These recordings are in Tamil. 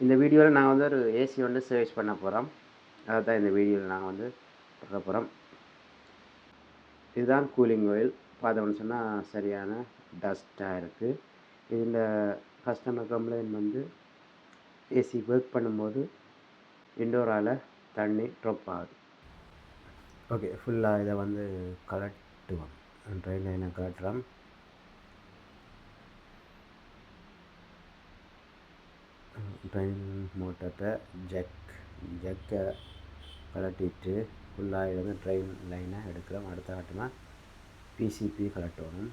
இந்த வீடியோவில் நாங்கள் வந்து ஒரு ஏசி வந்து சர்வீஸ் பண்ண போகிறோம். அதை தான் இந்த வீடியோவில் நாங்கள் வந்து பண்ண போகிறோம். இதுதான் கூலிங் ஆயில். பார்த்தோம்னு சொன்னால் சரியான டஸ்ட்டாக இருக்குது. இதில் கஸ்டமர் கம்ப்ளைண்ட் வந்து ஏசி ஒர்க் பண்ணும்போது இன்டோரால் தண்ணி ட்ராப் ஆகுது. ஓகே, ஃபுல்லாக இதை வந்து கலட்டுவோம். ட்ரெயின் லைனை கலட்டுறோம். ட்ரெயின் மோட்டரை ஜக்கை கலட்டிட்டு ஃபுல்லாக இது வந்து ட்ரெயின் லைனை எடுக்கிறோம். அடுத்த கட்டமாக பிசிபி கலட்டணும்.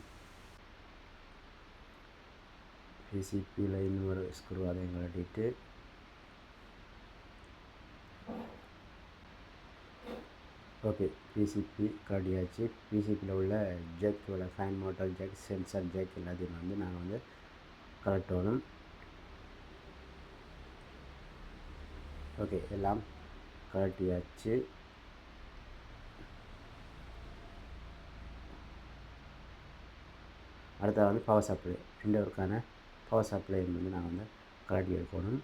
பிசிபி லைன் ஒரு ஸ்க்ரூ அதையும் கலட்டிட்டு ஓகே, பிசிபி கலட்டியாச்சு. பிசிபியில் உள்ள ஜெக்கோட ஃபேன் மோட்டர் ஜெக், சென்சர் ஜெக் எல்லாத்தையும் வந்து நாங்கள் வந்து கலட்டணும். ஓகே, எல்லாம் கலட்டியாச்சு. அடுத்த வந்து பவர் சப்ளை, இண்டோருக்கான பவர் சப்ளை வந்து நாங்கள் வந்து கலட்டி எடுக்கணும்.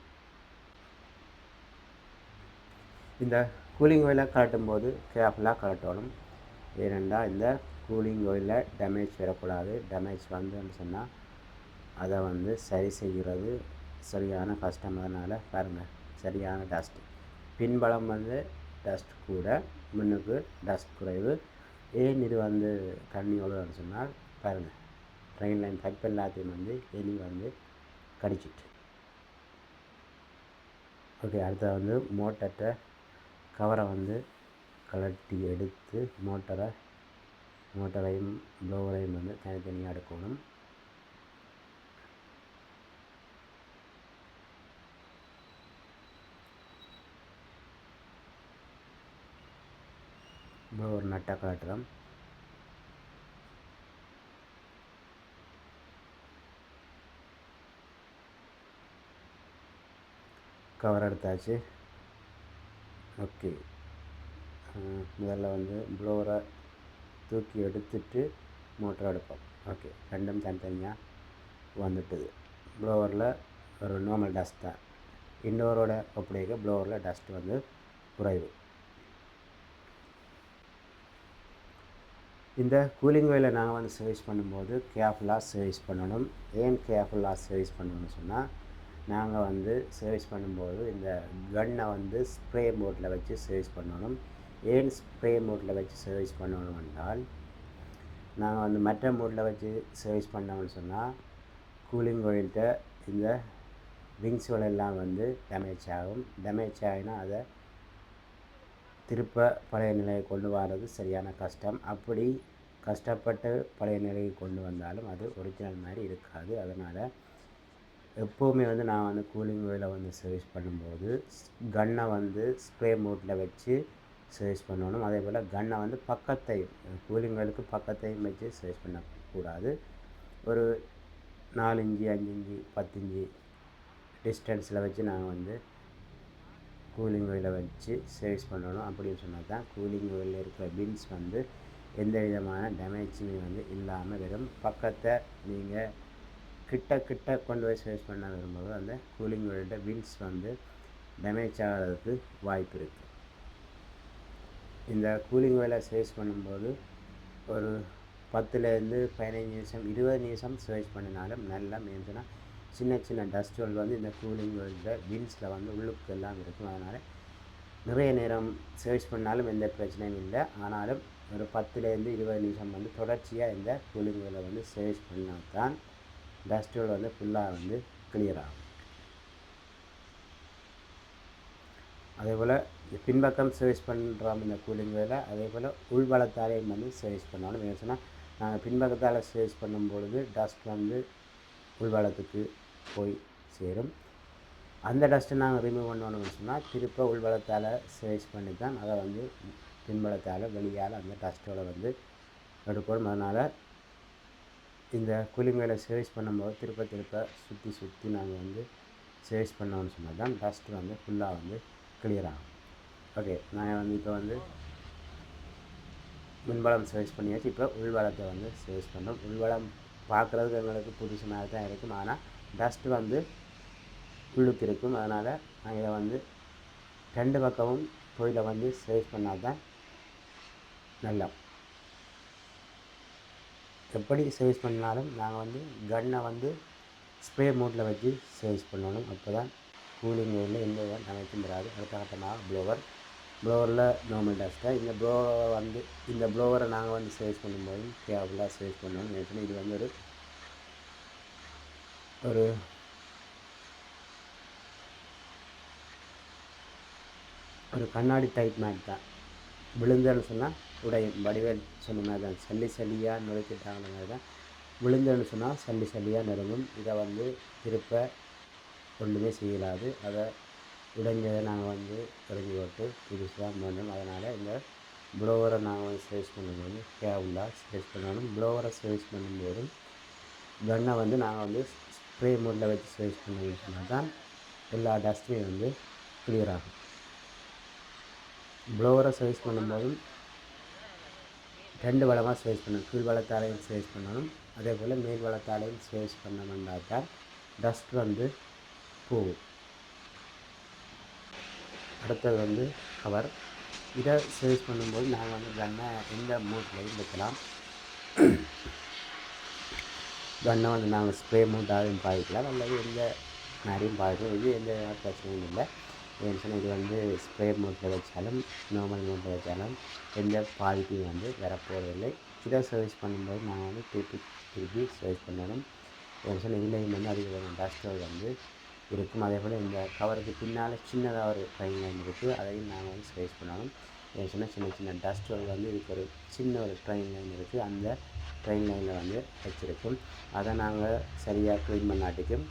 இந்த கூலிங் ஆயிலை கலட்டும் போது கேர்ஃபுல்லாக கலட்டணும். ஏனென்றால் இந்த கூலிங் ஆயிலில் டேமேஜ் வரக்கூடாது. டேமேஜ் வந்துன்னு சொன்னால் அதை வந்து சரி செய்கிறது சரியான கஸ்டமர்னால் பாருங்கள், சரியான டஸ்ட். பின்பலம் வந்து டஸ்ட் கூட, முன்னுக்கு டஸ்ட் குறைவு. ஏன் இது வந்து தண்ணி ஒழுகுன்னு சொன்னால் பாருங்கள், ட்ரெயின் லைன் பைப் எல்லாத்தையும் வந்து எலி வந்து கடிச்சிட்டு. ஓகே, அடுத்த வந்து மோட்டரை கவரை வந்து கலட்டி எடுத்து மோட்டரையும் ப்ளோவரையும் வந்து தனித்தனியாக எடுக்கணும். ப்ளோவர் நட்டை கலட்டுறோம். கவர் எடுத்தாச்சு. ஓகே, முதல்ல வந்து ப்ளோவரை தூக்கி எடுத்துட்டு மோட்டரை எடுப்போம். ஓகே, ரெண்டும் தனித்தனியாக வந்துட்டுது. ப்ளோவரில் ஒரு நார்மல் டஸ்ட் தான். இண்டோரோட ஒப்படைக்க ப்ளோவரில் டஸ்ட் வந்து குறைவு. இந்த கூலிங் ஆயிலை நாங்கள் வந்து சர்வீஸ் பண்ணும்போது கேர்ஃபுல்லாக சர்வீஸ் பண்ணணும். ஏன் கேர்ஃபுல்லாக சர்வீஸ் பண்ணணும்னு சொன்னால், நாங்கள் வந்து சர்வீஸ் பண்ணும்போது இந்த கன்னை வந்து ஸ்ப்ரே மோட்டில் வச்சு சர்வீஸ் பண்ணணும். ஏன் ஸ்ப்ரே மோட்டில் வச்சு சர்வீஸ் பண்ணணும் என்றால், நாங்கள் வந்து மற்ற மோட்டில் வச்சு சர்வீஸ் பண்ணோம்னு சொன்னால் கூலிங் ஆயில்கிட்ட இந்த விங்ஸ்கள் எல்லாம் வந்து டேமேஜ் ஆகும். டேமேஜ் ஆகினா அதை திருப்ப பழைய நிலையை கொண்டு வர்றது சரியான கஷ்டம். அப்படி கஷ்டப்பட்டு பழைய நிலையை கொண்டு வந்தாலும் அது ஒரிஜினல் மாதிரி இருக்காது. அதனால் எப்போவுமே வந்து நான் வந்து கூலிங் ஆயிலை வந்து சர்வீஸ் பண்ணும்போது கன்னை வந்து ஸ்ப்ரே மோட்டில் வச்சு சர்வீஸ் பண்ணணும். அதே போல் கன்னை வந்து பக்கத்தையும், கூலிங் ஆயிலுக்கு பக்கத்தையும் வச்சு சர்வீஸ் பண்ணக்கூடாது. ஒரு 4 இன்ச்சு 5 இன்ச்சு 10 இன்ச்சு டிஸ்டன்ஸில் வச்சு நாங்கள் வந்து கூலிங் ஆயிலை வச்சு சர்வீஸ் பண்ணணும். அப்படின்னு சொன்னால் தான் கூலிங் ஆயிலில் இருக்கிற பின்ஸ் வந்து எந்த விதமான டேமேஜுமே வந்து இல்லாமல் வெறும் பக்கத்தை நீங்கள் கிட்ட கொண்டு போய் சர்வீஸ் பண்ண வரும்போது அந்த கூலிங் ஆயிலோட வின்ஸ் வந்து டேமேஜ் ஆகிறதுக்கு வாய்ப்பு இருக்குது. இந்த கூலிங் ஆயிலை சர்வீஸ் பண்ணும்போது ஒரு 10லேருந்து 15 நிமிஷம் 20 நிமிஷம் சர்வீஸ் பண்ணினாலும் நல்லா மேய்ஞ்சுன்னா சின்ன டஸ்ட்கள் வந்து இந்த கூலிங் ஆயிலோட வின்ஸில் வந்து உள்ளுக்கு எல்லாம் இருக்கும். அதனால் நிறைய நேரம் சர்வீஸ் பண்ணாலும் எந்த பிரச்சனையும் இல்லை. ஆனாலும் ஒரு 10லேருந்து 20 நிமிஷம் வந்து தொடர்ச்சியாக இந்த கூலிங் ஆயிலை வந்து சர்வீஸ் பண்ணால் தான் டஸ்ட்கள் வந்து ஃபுல்லாக வந்து கிளியர் ஆகும். அதே போல் பின்பக்கம் சர்வீஸ் பண்ணுறோம் இந்த கூலிங் ஆயிலை. அதே போல் உள்வளத்தாலையும் வந்து சர்வீஸ் பண்ணணும். ஏன்னு சொன்னால் நாங்கள் பின்பக்கத்தால் சர்வீஸ் பண்ணும்பொழுது டஸ்ட் வந்து உள்வளத்துக்கு போய் சேரும். அந்த டஸ்ட்டை நாங்கள் ரிமூவ் பண்ணணும்னு சொன்னால் திருப்ப உள்வளத்தால் சர்வீஸ் பண்ணி தான் அதை வந்து பின்பளத்தால் வெளியால் அந்த டஸ்ட்டோட வந்து எடுக்கணும். அதனால் இந்த கூலிங் ஆயிலை சர்வீஸ் பண்ணும்போது திருப்ப சுற்றி நாங்கள் வந்து சர்வீஸ் பண்ணோம்னு சொன்னால் தான் டஸ்ட் வந்து ஃபுல்லாக வந்து கிளியர் ஆகும். ஓகே, நாங்கள் வந்து இப்போ வந்து முன்பலம் சர்வீஸ் பண்ணியாச்சு. இப்போ உள்வளத்தை வந்து சர்வீஸ் பண்ணோம். உள்வளம் பார்க்குறதுக்கு எங்களுக்கு புதுசு மாதிரி தான் இருக்கும். ஆனால் டஸ்ட் வந்து உள்ளுக்கு இருக்கும். அதனால் நான் இதை வந்து 2 பக்கமும் கோயிலை வந்து சர்வீஸ் பண்ணால் தான் நல்லா. எப்படி சர்வீஸ் பண்ணாலும் நாங்கள் வந்து கன்னை வந்து ஸ்ப்ரே மோட்டில் வச்சு சர்வீஸ் பண்ணணும். அப்போ தான் கூலிங் வேரில் எந்த டேமேஜும் வராது. அடுத்த கட்டமாக ப்ளோவரில் நார்மல் டஸ்ட்டை இந்த ப்ளோவரை நாங்கள் வந்து சர்வீஸ் பண்ணும்போது கேர்ஃபுல்லாக சர்வீஸ் பண்ணணும். ஏற்கனவே இது வந்து ஒரு ஒரு கண்ணாடி டைப் மாதிரி தான். விழுந்தேன்னு சொன்னால் உடையும். வடிவேல் சொன்ன மாதிரி தான், சல்லியாக நுழைச்சிட்டாங்கிற மாதிரி தான். விழுந்தேன்னு சொன்னால் சல்லியாக நெருங்கும். இதை வந்து திருப்ப ஒன்றுமே செய்யலாது. அதை உடைஞ்சதை நாங்கள் வந்து எறிஞ்சு போட்டு புதுசாக பண்ணணும். அதனால் இந்த ப்ளோவரை நாங்கள் வந்து சர்வீஸ் பண்ணும்போது கேர்ஃபுல்லாக சர்வீஸ் பண்ணணும். ப்ளோவரை சர்வீஸ் பண்ணும்போதும் கன்னை வந்து நாங்கள் வந்து ஸ்ப்ரே மோட்டில் வச்சு சர்வீஸ் பண்ணணும்னு சொன்னால் தான் எல்லா டஸ்ட்டுமே வந்து கிளியர் ஆகும். ப்ளோவரை சர்வீஸ் பண்ணும்போதும் 2 வளமாக சர்வீஸ் பண்ணணும். கீழ் வளத்தாலையும் சர்வீஸ் பண்ணணும், அதே போல் மேல் வளத்தாலையும் சர்வீஸ் பண்ணணும்னா தான் டஸ்ட் வந்து போகும். அடுத்தது வந்து கவர். இதை சர்வீஸ் பண்ணும்போது நாங்கள் வந்து கன்னை எந்த மூட்லையும் வைக்கலாம். கன்னை வந்து நாங்கள் ஸ்ப்ரே மூட்டாகவும் பாதிக்கலாம், அல்லது எந்த மாதிரியும் பாதிக்கலாம். இது எந்த பிரச்சனையும் இல்லை. ஏன்னு சொன்னால் இது வந்து ஸ்ப்ரே மோட்டில் வச்சாலும் நார்மல் மோட்டில் வச்சாலும் எந்த பாதிப்பும் வந்து வரப்போவதில்லை. இதை சர்வீஸ் பண்ணும்போது நாங்கள் வந்து திருப்பி சர்வீஸ் பண்ணணும். ஏன்னு சொன்னால் இதுலேயும் வந்து அதிகமான டஸ்ட்கள் வந்து இருக்கும். அதே போல் இந்த கவருக்கு பின்னால் சின்னதாக ஒரு ட்ரெயின் லைன் இருக்குது, அதையும் நாங்கள் வந்து சர்வீஸ் பண்ணணும். ஏன்னு சொன்னால் சின்ன டஸ்ட்கள் வந்து இதுக்கு ஒரு சின்ன ஒரு ட்ரெயின் லைன் இருக்குது, அந்த ட்ரெயின் லைனில் வந்து வச்சுருக்கும். அதை நாங்கள் சரியாக க்ளீன் பண்ணாட்டிக்கும்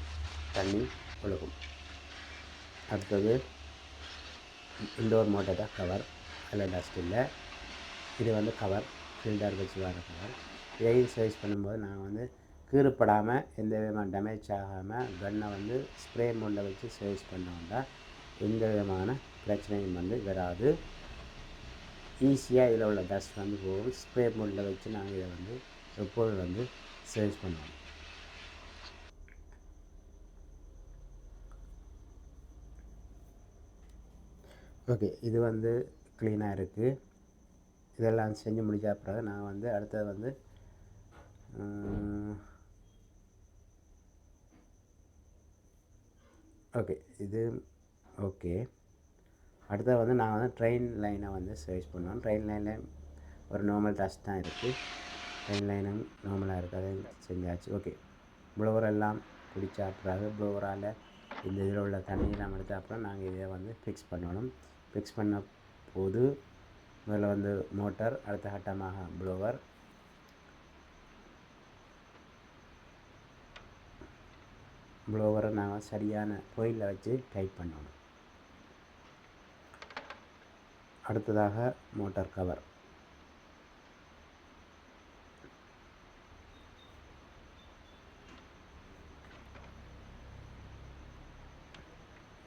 தண்ணி ஒழுகும். அடுத்தது இண்டோர் மோட்டர் தான் கவர். அதில் டஸ்ட் இல்லை. இது வந்து கவர், ஃபில்டர் வச்சு வர கவர். இதையும் சர்வீஸ் பண்ணும்போது நாங்கள் வந்து கீறுப்படாமல் எந்த விதமான டேமேஜ் ஆகாமல் கன்னை வந்து ஸ்ப்ரே மோட்டில் வச்சு சர்வீஸ் பண்ணோம்னா எந்த விதமான பிரச்சனையும் வந்து வராது. ஈஸியாக இதில் உள்ள டஸ்ட் வந்து போகும். ஸ்ப்ரே மோட்டில் வச்சு நாங்கள் இதை வந்து எப்போதும் வந்து சர்வீஸ் பண்ணுவோம். ஓகே, இது வந்து க்ளீனாக இருக்குது. இதெல்லாம் செஞ்சு முடிச்ச பிறகு நான் வந்து அடுத்தது வந்து ஓகே இது ஓகே. அடுத்தது வந்து நான் வந்து ட்ரெயின் லைனை வந்து சர்வீஸ் பண்ணுவேன். ட்ரெயின் லைனில் ஒரு நார்மல் டஸ்ட் தான் இருக்குது. ட்ரெயின் லைனும் நார்மலாக இருக்குது, அதை செஞ்சாச்சு. ஓகே, ப்ளோவர் எல்லாம் பிடிச்ச பிறகு ப்ளோவரால் இந்த இதில் உள்ள தண்ணியெல்லாம் எடுத்த அப்புறம் நாங்கள் இதை வந்து ஃபிக்ஸ் பண்ணணும். ஃபிக்ஸ் பண்ண போது முதல்ல வந்து மோட்டர், அடுத்த கட்டமாக ப்ளோவர். ப்ளோவரை நாங்கள் சரியான கோயிலில் வச்சு டைட் பண்ணணும். அடுத்ததாக motor cover.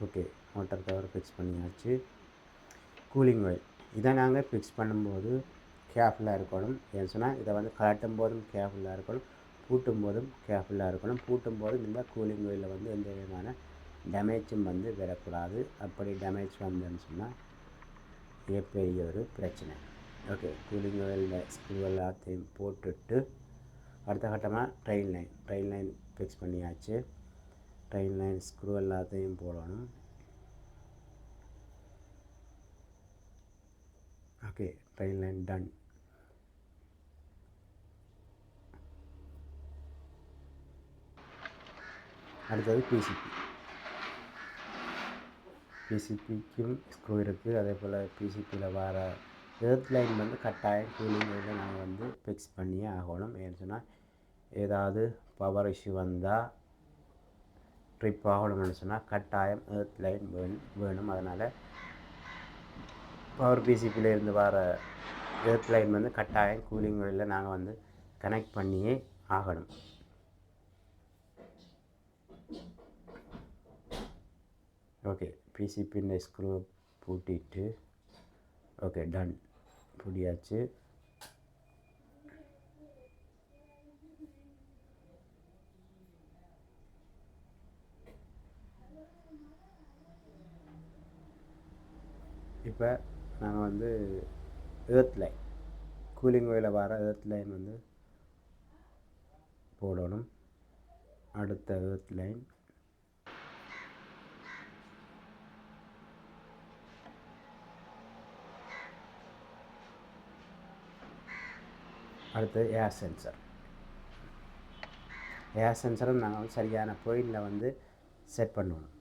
Okay, motor cover fix பண்ணியாச்சு. கூலிங் ஆயில் இதை நாங்கள் ஃபிக்ஸ் பண்ணும்போது கேர்ஃபுல்லாக இருக்கணும். ஏன்னு சொன்னால் இதை வந்து கலட்டும் போதும் கேர்ஃபுல்லாக இருக்கணும், பூட்டும் போதும் கேர்ஃபுல்லாக இருக்கணும். பூட்டும் போதும் இந்த கூலிங் ஆயிலில் வந்து எந்த விதமான டேமேஜும் வந்து வரக்கூடாது. அப்படி டேமேஜ் வந்ததுன்னு சொன்னால் பெரிய ஒரு பிரச்சனை. ஓகே, கூலிங் ஆயிலில் ஸ்க்ரூ எல்லாத்தையும் போட்டுட்டு அடுத்த கட்டமாக ட்ரெயின் லைன் ஃபிக்ஸ் பண்ணியாச்சு. ட்ரெயின் லைன் ஸ்க்ரூ எல்லாத்தையும் போடணும். Okay, train line done. அடுத்தது பிசிபிக்கும் ஸ்க்ரூ இருக்குது. அதே போல் பிசிபியில் வர எர்த் லைன் வந்து கட்டாயம் கூலிங் ஆயிலில் நாங்கள் வந்து ஃபிக்ஸ் பண்ணியே ஆகணும். ஏன்னு சொன்னால் ஏதாவது பவர் இஷ்யூ வந்தால் ட்ரிப் ஆகணும்னு சொன்னால் கட்டாயம் எர்த் லைன் வேணும். அதனால் பவர் பிசிபியில் இருந்து வர எர்த் லைன் வந்து கட்டாயம் கூலிங் ஆயிலில் நாங்கள் வந்து கனெக்ட் பண்ணியே ஆகணும். ஓகே, பிசிபின் ஸ்க்ரூ பூட்டிட்டு ஓகே டன் பூட்டியாச்சு. இப்போ நாங்கள் வந்து ஏர்த் லைன் கூலிங் கோயிலில் வர ஏர்த் லைன் வந்து போடணும். அடுத்த ஏர்த் லைன் அடுத்தது ஏர் சென்சர். ஏர் சென்சரும் நாங்கள் வந்து சரியான பாயிண்டில் வந்து செட் பண்ணணும்.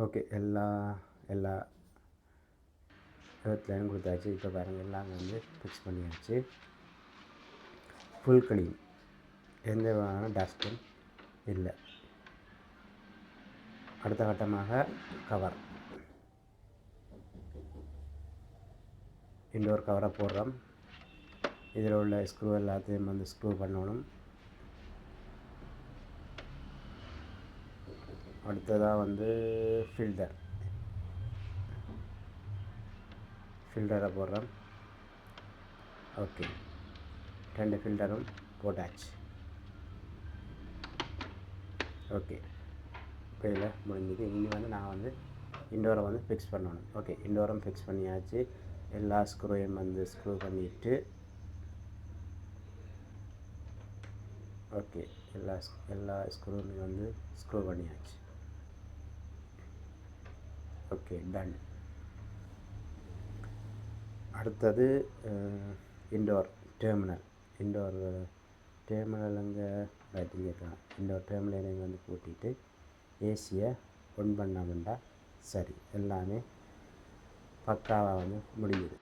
ஓகே, எல்லா ஏர்த் லைனும் கொடுத்தாச்சு. இப்போ பாருங்கள் எல்லாம் வந்து ஃபிக்ஸ் பண்ணியாச்சு. ஃபுல் க்ளீன், எந்த விதமான டஸ்ட்டும் இல்லை. அடுத்த கட்டமாக கவர், இன்டோர் கவரை போடுறோம். இதில் உள்ள ஸ்க்ரூ எல்லாத்தையும் வந்து ஸ்க்ரூ பண்ணணும். அடுத்ததாக வந்து ஃபில்டரை போடுறோம். ஓகே, 2 ஃபில்டரும் போட்டாச்சு. ஓகே, இப்போ இதில் முடிஞ்சது. இனி வந்து நான் வந்து இன்டோரை வந்து ஃபிக்ஸ் பண்ணணும். ஓகே, இன்டோரும் ஃபிக்ஸ் பண்ணியாச்சு. எல்லா ஸ்க்ரூவையும் வந்து ஸ்க்ரூ பண்ணிவிட்டு ஓகே, எல்லா ஸ்க்ரூவையும் வந்து ஸ்க்ரூ பண்ணியாச்சு. Okay, done. அடுத்தது இன்டோர் டெர்மினல் அங்கே ரைட்டிங் இருக்கலாம். இன்டோர் டெர்மினலையும் வந்து கூட்டிகிட்டு ஏசியை ஒன் பண்ணாமண்டா சரி, எல்லாமே பக்காவாக வந்து முடியுது.